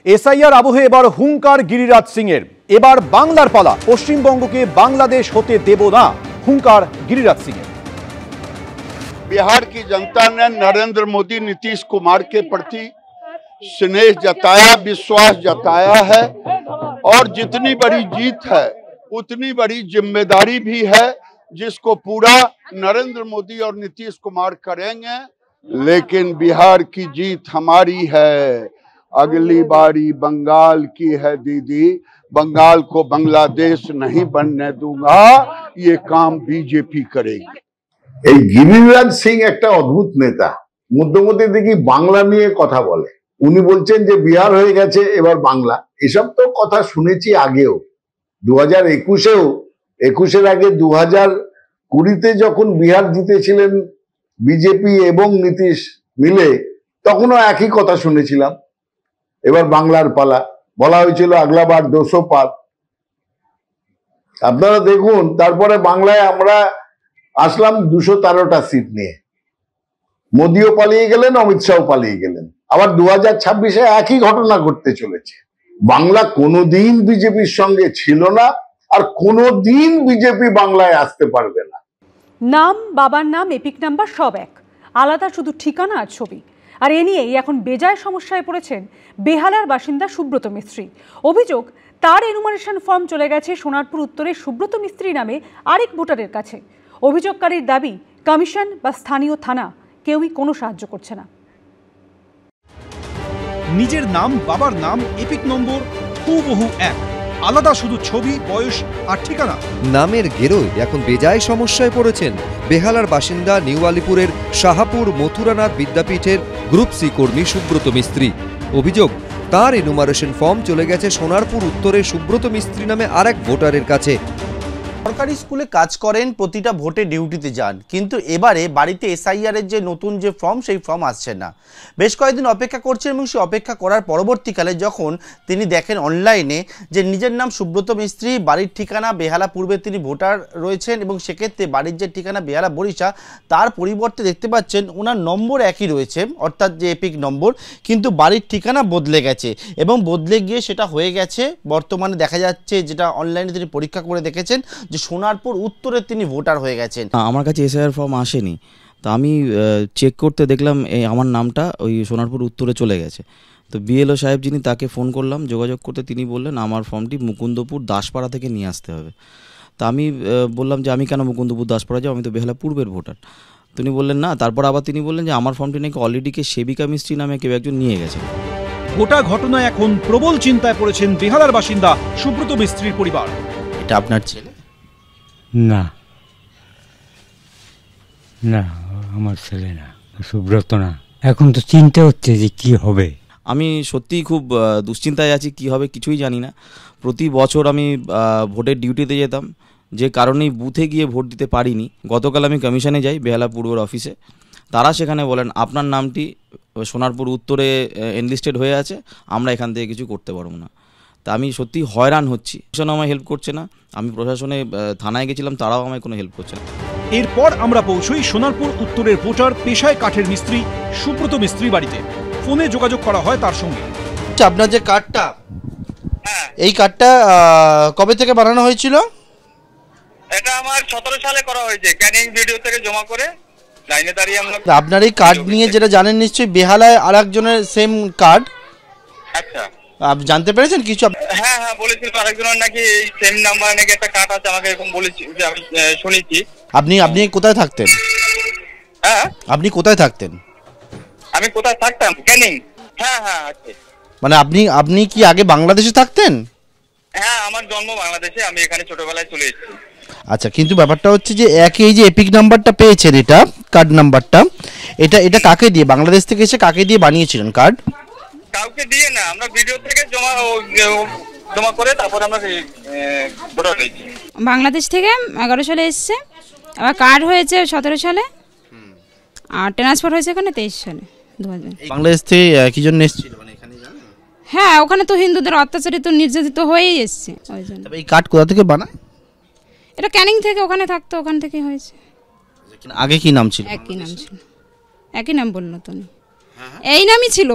SIR আবহে এবার হুঙ্কার গিরিরাজ সিং এর। এবার বাংলার পালা, পশ্চিমবঙ্গকে বাংলাদেশ হতে দেব না, হুঙ্কার গিরিরাজ সিং এর। बिहार की जनता ने नरेंद्र मोदी नीतीश कुमार के प्रति स्नेह जताया, विश्वास जताया है और जितनी बड़ी जीत है उतनी बड़ी जिम्मेदारी भी है, जिसको पूरा नरेंद्र मोदी और नीतीश कुमार करेंगे। लेकिन बिहार की जीत हमारी है, अगली बारी बंगाल की है दीदी, बंगाल को बांग्लादेश नहीं बनने दूंगा, ये काम बीजेपी करेगी। এই গিরিরাজ সিং একটা অদ্ভুত নেতা, মধ্যে মধ্যে দেখি বাংলা নিয়ে কথা বলে। উনি বলছেন যে বিহার হয়ে গেছে, এবার বাংলা। এসব তো কথা শুনেছি আগেও, 2021-এও, 21-এর আগে 2020-তে যখন বিহার জিতেছিলেন বিজেপি এবং নীতিশ মিলে, তখনও একই কথা শুনেছিলাম। এবার বাংলার পালা, বলা হয়েছিল আগলা বার 200 পার। আপনারা দেখুন, তারপরে বাংলায় আমরা আসলাম 213টা সিট নিয়ে। মোদিও পালিয়ে গেলেন, অমিত শাহ পালিয়ে গেলেন। আবার 2026-এ একই ঘটনা ঘটতে চলেছে। বাংলা কোনোদিন বিজেপির সঙ্গে ছিল না, আর কোনোদিন বিজেপি বাংলায় আসতে পারবে না। নাম, বাবার নাম, এপিক নাম্বার সব এক, আলাদা শুধু ঠিকানা আর ছবি। আর এ নিয়েই এখন বেজায় সমস্যায় পড়েছেন বেহালার বাসিন্দা সুব্রত মিস্ত্রি। অভিযোগ, তার এনুমারেশন ফর্ম চলে গেছে সোনারপুর উত্তরের সুব্রত মিস্ত্রি নামে আরেক ভোটারের কাছে। অভিযোগকারীর দাবি, কমিশন বা স্থানীয় থানা কেউই কোনো সাহায্য করছে না। নিজের নাম, বাবার নাম, এপিক নম্বর হুবহু এক, আলাদা শুধু ছবি, বয়স আর ঠিকানা। নামের গেরোয় এখন বেজায় সমস্যায় পড়েছেন বেহালার বাসিন্দা নিউ আলিপুরের শাহাপুর মথুরানাথ বিদ্যাপীঠের গ্রুপ সি কর্মী সুব্রত মিস্ত্রি। অভিযোগ, তার এনুমারেশন ফর্ম চলে গেছে সোনারপুর উত্তরের সুব্রত মিস্ত্রি নামে আরেক ভোটারের কাছে। সরকারি স্কুলে কাজ করেন, প্রতিটা ভোটে ডিউটিতে যান, কিন্তু এবারে বাড়িতে এসআইআর এর যে নতুন যে ফর্ম, সেই ফর্ম আসছে না। বেশ কয়েকদিন অপেক্ষা করছেন এবং সেই অপেক্ষা করার পরবর্তীকালে যখন তিনি দেখেন অনলাইনে যে নিজের নাম সুব্রত মিস্ত্রি, বাড়ির ঠিকানা বেহালা পূর্বে তিনি ভোটার রয়েছেন এবং সেক্ষেত্রে বাড়ির যে ঠিকানা বেহালা বরিশা, তার পরিবর্তে দেখতে পাচ্ছেন ওনার নম্বর একই রয়েছে, অর্থাৎ যে এপিক নম্বর, কিন্তু বাড়ির ঠিকানা বদলে গেছে এবং বদলে গিয়ে সেটা হয়ে গেছে বর্তমানে দেখা যাচ্ছে, যেটা অনলাইনে তিনি পরীক্ষা করে দেখেছেন, যে সোনারপুর উত্তরে তিনি ভোটার হয়ে গেছেন। আমার কাছে এসআইআর ফর্ম আসেনি, তো আমি চেক করতে দেখলাম আমার নামটা ওই সোনারপুর উত্তরে চলে গেছে। তো বিএলও সাহেব যিনি, তাকে ফোন করলাম যোগাযোগ করতে, তিনি বললেন আমার ফর্মটি মুকুন্দপুর দাসপাড়া থেকে নিয়ে আসতে হবে। তা আমি বললাম যে আমি কেন মুকুন্দপুর দাসপাড়া যাব, আমি তো বেহালা পূর্বের ভোটার। তিনি বললেন না, তারপর আবার তিনি বললেন যে আমার ফর্মটি নাকি অলরেডি সেবিকা মিস্ত্রি নামে কেউ একজন নিয়ে গেছে। গোটা ঘটনায় এখন প্রবল চিন্তায় পড়েছেন বেহালার বাসিন্দা সুব্রত মিস্ত্রির পরিবার। এটা আপনার ছেলে? না না, আমার ছেলে না, সুব্রত না। এখন তো চিন্তা হচ্ছে যে কি হবে। আমি সত্যিই খুব দুশ্চিন্তায় আছি, কি হবে কিছুই জানি না। প্রতি বছর আমি ভোটের ডিউটিতে যেতাম, যে কারণেই বুথে গিয়ে ভোট দিতে পারিনি। গতকাল আমি কমিশনে যাই বেহালা পূর্বের অফিসে, তারা সেখানে বলেন আপনার নামটি সোনারপুর উত্তরে এনলিস্টেড হয়ে আছে, আমরা এখান থেকে কিছু করতে পারবো না। তা আমি সত্যি হয়রান হচ্ছি, প্রশাসন আমায় হেল্প করছে না। আমি প্রশাসনে থানায় গেছিলাম, তারাও আমায় কোনো হেল্প করছে না। এরপর আমরা পৌঁছই সোনারপুর উত্তরের ভোটার, পেশায় কাঠের মিস্ত্রি সুব্রত মিস্ত্রি বাড়িতে। ফোনে যোগাযোগ করা হয় তার সঙ্গে। আপনার যে কার্ডটা, এই কার্ডটা কবে থেকে বানানো হয়েছিল? এটা আমার 17 সালে করা হয়েছে, ক্যানিং ভিডিও থেকে জমা করে লাইনে দাঁড়িয়ে আমরা। আপনার এই কার্ড নিয়ে যেটা জানেন নিশ্চয়ই, বেহালায় আরেকজনের সেম কার্ড। আচ্ছা, আপনি জানতে পেরেছেন কিছু? হ্যাঁ হ্যাঁ, বলেছিল আরেকজনের নাকি এই সেম নাম্বার নাকি একটা কার্ড আছে, আমাকে এরকম বলেছি, আমি শুনেছি। আপনি কোথায় থাকতেন? হ্যাঁ, আপনি কোথায় থাকতেন? আমি কোথায় থাকতাম? ক্যানিং। হ্যাঁ হ্যাঁ আছে। মানে আপনি কি আগে বাংলাদেশে থাকতেন? হ্যাঁ, আমার জন্ম বাংলাদেশে, আমি এখানে ছোটবেলায় চলে এসেছি। আচ্ছা, কিন্তু ব্যাপারটা হচ্ছে যে এই যে এপিক নাম্বারটা পেয়েছেন, এটা কার্ড নাম্বারটা, এটা কাকে দিয়ে, বাংলাদেশ থেকে এসে কাকে দিয়ে বানিয়েছিলেন কার্ড? কাউকে দিয়ে না, আমরা ভিডিও থেকে জমা করে তারপর আমরা ভোটার হয়েছি। বাংলাদেশ থেকে 11 সালে এসছে, আবার কার্ড হয়েছে 17 সালে, আর ট্রান্সফার হয়েছে এখানে 23 সালে 2000। বাংলাদেশ থেকে কি জন্য এসেছিল মানে এখানে জানেন? হ্যাঁ, ওখানে তো হিন্দুদের অত্যাচারিত নির্যাতিত হয়েই এসছে ওই জন্য। তবে এই কার্ড কোথা থেকে বানায়? এটা ক্যানিং থেকে, ওখানে থাকতো, ওখান থেকে হয়েছে। আগে কি নাম ছিল? একই নাম ছিল, একই নাম বললো তো, এই নামই ছিল,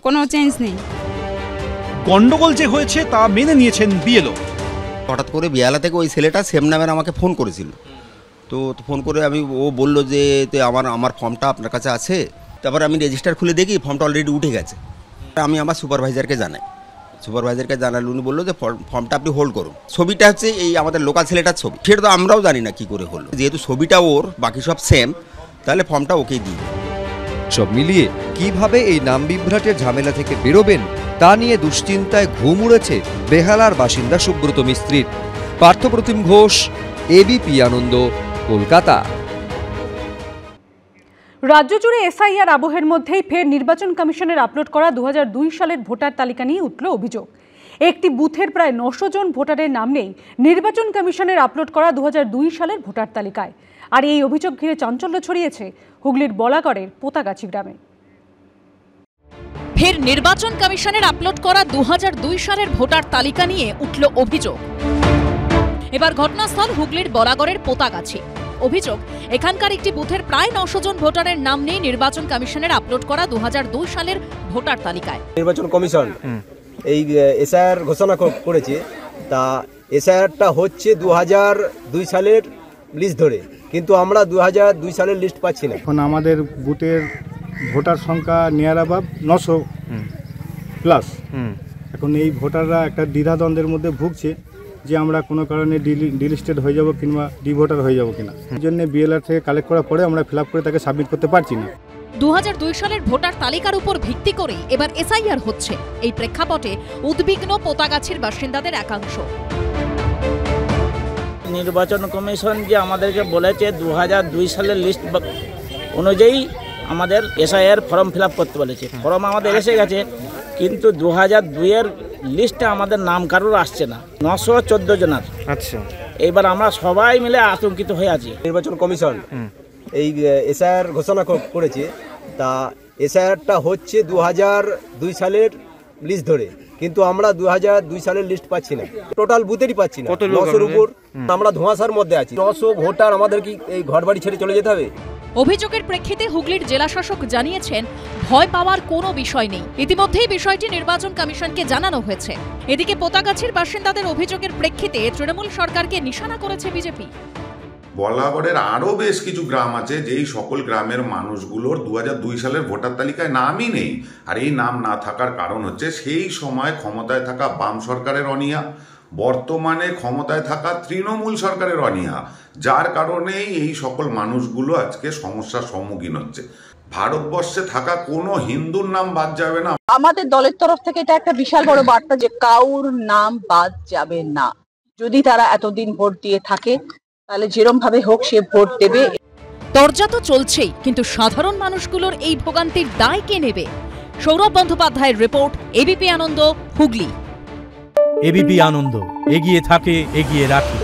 কোনো চেঞ্জ নেই। গন্ডগোল যে হয়েছে তা মেনে নিয়েছেন বিএলও। হঠাৎ করে বিয়ালা থেকে ওই ছেলেটা সেম নামের আমাকে ফোন করেছিল, তো ফোন করে ও বললো যে আমার ফর্মটা আপনার কাছে আছে। তারপর আমি রেজিস্টার খুলে দেখি ফর্মটা অলরেডি উঠে গেছে। আমি আমার সুপারভাইজারকে জানালে উনি বললো যে ফর্মটা আপনি হোল্ড করুন। ছবিটা হচ্ছে এই আমাদের লোকাল ছেলেটার ছবি, সেটা তো আমরাও জানি না কি করে হলো। যেহেতু ছবিটা ওর, বাকি সব সেম, তাহলে ফর্মটা ওকেই দিই। সব মিলিয়ে কিভাবে এই নাম বিভ্রাটের ঝামেলা থেকে বেরোবেন তা নিয়ে দুশ্চিন্তায় ঘুম উড়েছে বেহালার বাসিন্দা সুব্রত মিস্ত্রির। পার্থপ্রতিম ঘোষ, এবিপি আনন্দ, কলকাতা। রাজ্য জুড়ে এসআইআর আবহের মধ্যেই ফের নির্বাচন কমিশনের আপলোড করা 2002 সালের ভোটার তালিকা নিয়ে উঠল অভিযোগ। একটি বুথের প্রায় 900 জন ভোটারের নাম নেই নির্বাচন কমিশনের আপলোড করা 2002 সালের ভোটার তালিকায়। আর এই অভিযোগ ঘিরে চাঞ্চল্য ছড়িয়েছে হুগলির বলাগড়ের পোতাগাছি গ্রামে। ফের নির্বাচন কমিশনের আপলোড করা 2002 সালের ভোটার তালিকা নিয়ে উঠল অভিযোগ। এবার ঘটনাস্থল হুগলির বলাগড়ের পোতাগাছি। অভিযোগ, এখানকার একটি বুথের প্রায় 900 জন ভোটারের নাম নেই নির্বাচন কমিশনের আপলোড করা 2002 সালের ভোটার তালিকায়। নির্বাচন কমিশন এই এসআইআর ঘোষণা করেছে, তা এসআইআরটা হচ্ছে 2002 সালের লিস্ট ধরে, কিন্তু আমরা 2002 সালের লিস্ট পাচ্ছি না। এখন আমাদের বুথের ভোটার সংখ্যা নিয়ার অ্যাবাভ 900 প্লাস। এখন এই ভোটাররা একটা দ্বিধাদ্বন্দ্বের মধ্যে ভুগছে যে আমরা কোনো কারণে ডিলিস্টেড হয়ে যাব কিংবা ডিভোটার হয়ে যাব কিনা। এই জন্য বিএলআর থেকে কালেক্ট করার পরে আমরা ফিল আপ করে তাকে সাবমিট করতে পারছি না। 2002 সালের ভোটার তালিকার উপর ভিত্তি করে এবার এসআইআর হচ্ছে। এই প্রেক্ষাপটে উদ্বিগ্ন পোতাগাছির বাসিন্দাদের একাংশ। নির্বাচন কমিশন যে আমাদেরকে বলেছে 2002 সালের লিস্ট অনুযায়ী আমাদের এসআইআর ফর্ম ফিল আপ করতে বলেছে। ফর্ম আমাদের এসে গেছে, কিন্তু 2002-এর লিস্টে আমাদের নাম কারোর আসছে না, 914 জনের। আচ্ছা, এইবার আমরা সবাই মিলে আতঙ্কিত হয়ে আছি। নির্বাচন কমিশন এই এসআইআর ঘোষণা করেছে, তা এসআইআরটা হচ্ছে 2002 সালের লিস্ট ধরে, কিন্তু আমরা 2002 সালের লিস্ট পাচ্ছি না। টোটাল বুথেরই পাচ্ছি না, 900-র উপর। আমরা ধোঁয়াশার মধ্যে আছি। 900 ভোটার আমাদের কি এই ঘরবাড়ি ছেড়ে চলে যেতে হবে? অভিযোগের প্রেক্ষিতে হুগলির জেলাশাসক জানিয়েছেন, ভয় পাওয়ার কোনো বিষয় নেই। ইতিমধ্যেই বিষয়টি নির্বাচন কমিশনকে জানানো হয়েছে। এদিকে পোতাগাছির বাসিন্দাদের অভিযোগের প্রেক্ষিতে তৃণমূল সরকারকে নিশানা করেছে বিজেপি। বলাগড়ের আরও বেশ কিছু গ্রাম আছে যেই সকল গ্রামের মানুষগুলোর 2002 সালের ভোটার তালিকায় নামই নেই। আর এই নাম না থাকার কারণ হচ্ছে সেই সময় ক্ষমতায় থাকা বাম সরকারের অনীহা, বর্তমানে ক্ষমতায় থাকা তৃণমূল সরকারের অনীহা, যার কারণেই এই সকল মানুষগুলো আজকে সমস্যার সম্মুখীন হচ্ছে। ভারতবর্ষে থাকা কোনো হিন্দুর নাম বাদ যাবে না। আমাদের দলের তরফ থেকে এটা একটা বিশাল বড় বার্তা যে কাউর নাম বাদ যাবে না। যদি তারা এতদিন ভোট দিয়ে থাকে তাহলে যেরকম ভাবে হোক সে ভোট দেবে। দরজা তো চলছেই, কিন্তু সাধারণ মানুষগুলোর এই ভোগান্তির দায় কে নেবে? সৌরভ বন্দ্যোপাধ্যায়ের রিপোর্ট, এবিপি আনন্দ, হুগলি। এবিপি আনন্দ, এগিয়ে থাকে, এগিয়ে রাখে।